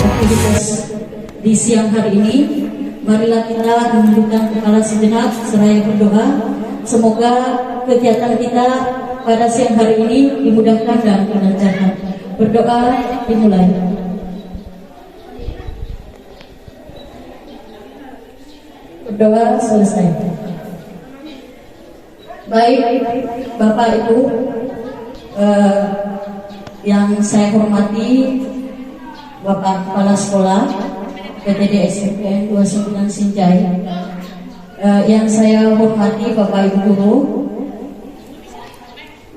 aktivitas di siang hari ini. Marilah kita menundukkan kepala sejenak seraya berdoa. Semoga kegiatan kita pada siang hari ini dimudahkan dan dilancarkan. Berdoa dimulai. Berdoa selesai. Baik Bapak Ibu yang saya hormati, Bapak Kepala Sekolah PTD SMP 29 Sinjai, yang saya hormati Bapak Ibu Guru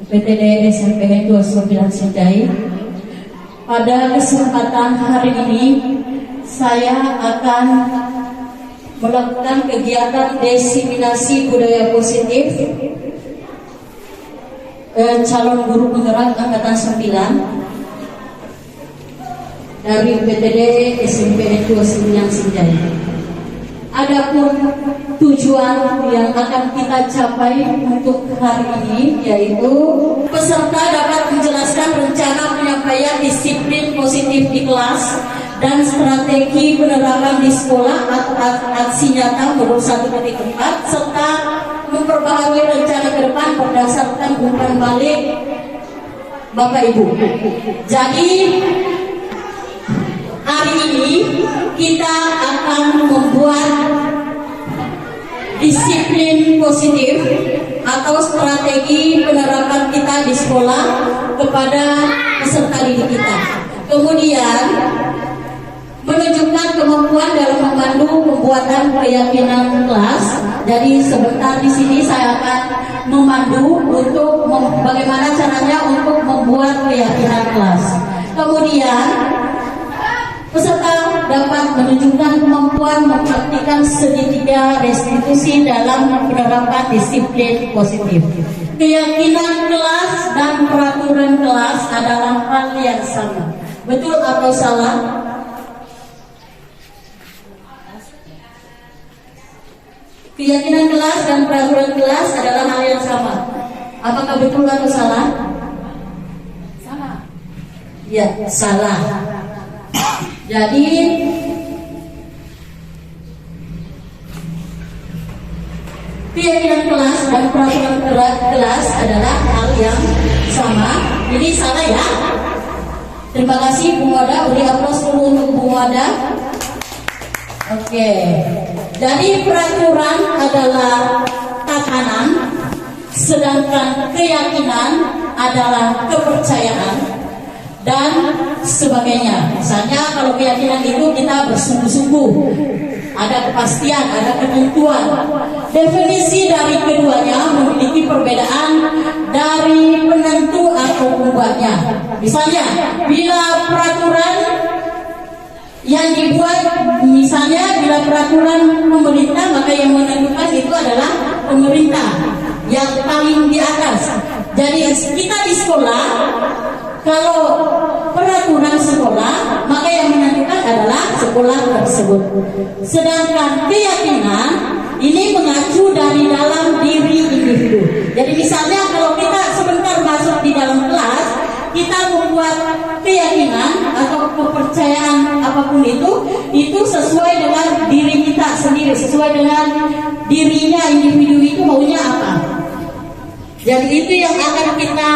PTD SMP 29 Sinjai. Pada kesempatan hari ini saya akan melakukan kegiatan diseminasi budaya positif calon guru penggerak angkatan 9 dari PTD SMP 29 Sinjai. Adapun tujuan yang akan kita capai untuk hari ini yaitu peserta dapat menjelaskan rencana penyampaian disiplin positif di kelas dan strategi penerapan di sekolah atau aksi nyata menurut 1.4 serta memperbaharui rencana ke depan berdasarkan umpan balik Bapak Ibu. Jadi hari ini kita akan membuat disiplin positif atau strategi penerapan kita di sekolah kepada peserta didik kita. Kemudian menunjukkan kemampuan dalam memandu pembuatan keyakinan kelas. Jadi sebentar di sini saya akan memandu untuk bagaimana caranya untuk membuat keyakinan kelas. Kemudian peserta dapat menunjukkan kemampuan mempraktikkan segitiga restitusi dalam penerapan disiplin positif. Keyakinan kelas dan peraturan kelas adalah hal yang sama. Betul atau salah? Keyakinan kelas dan peraturan kelas adalah hal yang sama. Apakah betul atau salah? Salah. Ya, salah. Jadi keyakinan kelas dan peraturan kelas adalah hal yang sama. Ini salah ya. Terima kasih Bu Wada. Beri aplaus dulu untuk Bu Wada. Oke. Jadi peraturan adalah tatanan, sedangkan keyakinan adalah kepercayaan dan sebagainya. Misalnya kalau keyakinan itu kita bersungguh-sungguh, ada kepastian, ada ketentuan. Definisi dari keduanya memiliki perbedaan dari penentu atau pembuatnya. Misalnya bila peraturan yang dibuat, misalnya bila peraturan pemerintah, maka yang menentukan itu adalah pemerintah yang paling di atas. Jadi kita di sekolah, kalau peraturan sekolah, maka yang menentukan adalah sekolah tersebut. Sedangkan keyakinan ini mengacu dari dalam diri individu. Jadi misalnya kalau kita sebentar masuk di dalam kelas, kita membuat keyakinan atau kepercayaan apapun itu sesuai dengan diri kita sendiri, sesuai dengan dirinya individu itu maunya apa. Jadi itu yang akan kita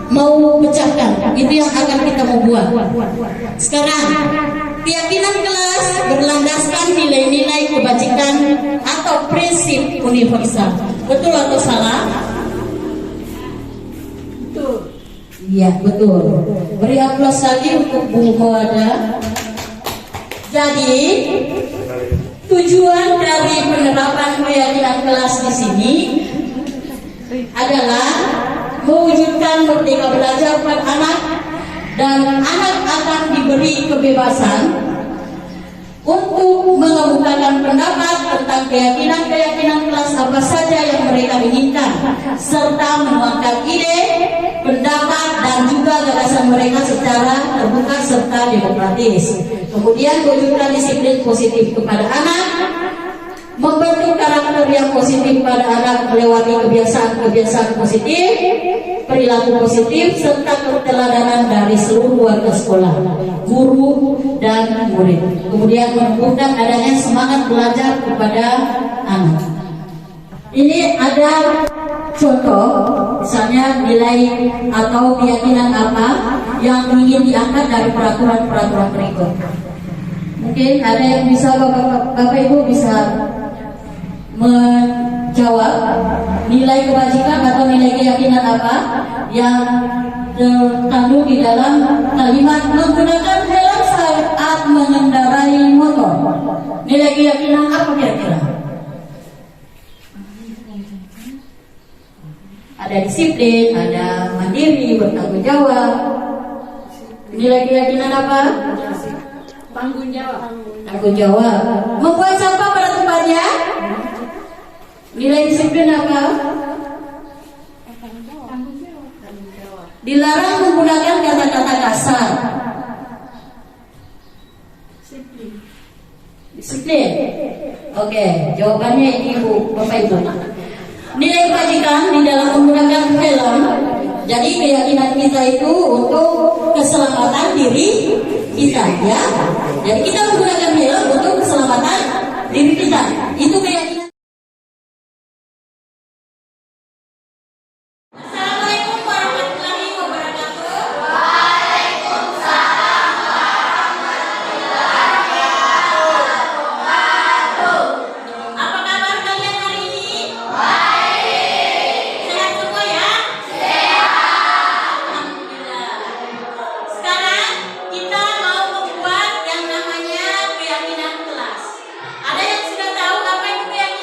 mau pecahkan, itu yang akan kita mau buat. Sekarang keyakinan kelas berlandaskan nilai-nilai kebajikan atau prinsip universal. Betul atau salah? Betul. Iya, betul. Beri aplaus lagi untuk Bu Wada. Jadi tujuan dari penerapan keyakinan kelas di sini adalah mewujudkan merdeka belajar pada anak, dan anak akan diberi kebebasan untuk mengemukakan pendapat tentang keyakinan-keyakinan kelas apa saja yang mereka inginkan, serta menuangkan ide, pendapat, dan juga gagasan mereka secara terbuka serta demokratis. Kemudian mewujudkan disiplin positif kepada anak, membentuk karakter yang positif pada anak melewati kebiasaan-kebiasaan positif, perilaku positif, serta keteladanan dari seluruh warga sekolah, guru, dan murid. Kemudian menumbuhkan adanya semangat belajar kepada anak. Ini ada contoh, misalnya nilai atau keyakinan apa yang ingin diangkat dari peraturan-peraturan berikut. Mungkin ada yang bisa Bapak Ibu bisa menjawab nilai kebajikan atau nilai keyakinan apa yang terkandung di dalam kalimat menggunakan helm saat mengendarai motor. Nilai keyakinan apa kira-kira? Ada disiplin, ada mandiri, bertanggung jawab. Nilai keyakinan apa? Tanggung jawab. Tanggung jawab. Membuang sampah pada tempatnya. Nilai disiplin apa? Dilarang menggunakan kata-kata kasar. Disiplin. Oke, jawabannya ini Bu, Bapak Ibu. Nilai kebajikan di dalam menggunakan helm. Jadi keyakinan kita itu untuk keselamatan diri kita, ya. Jadi kita menggunakan helm untuk keselamatan diri kita. Itu keyakinan. Assalamualaikum warahmatullahi wabarakatuh. Waalaikumsalam warahmatullahi wabarakatuh. Apa kabar kalian hari ini? Sehat semua ya? Alhamdulillah. Sekarang kita mau membuat yang namanya keyakinan kelas. Ada yang sudah tahu apa itu keyakinan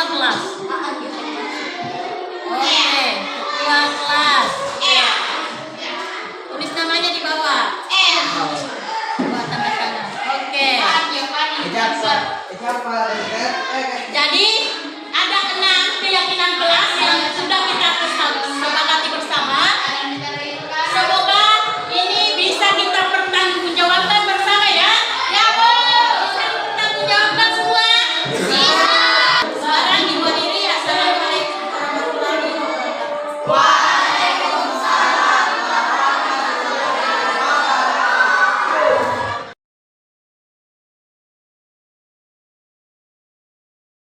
kelas? AA gitu. Oke, ketua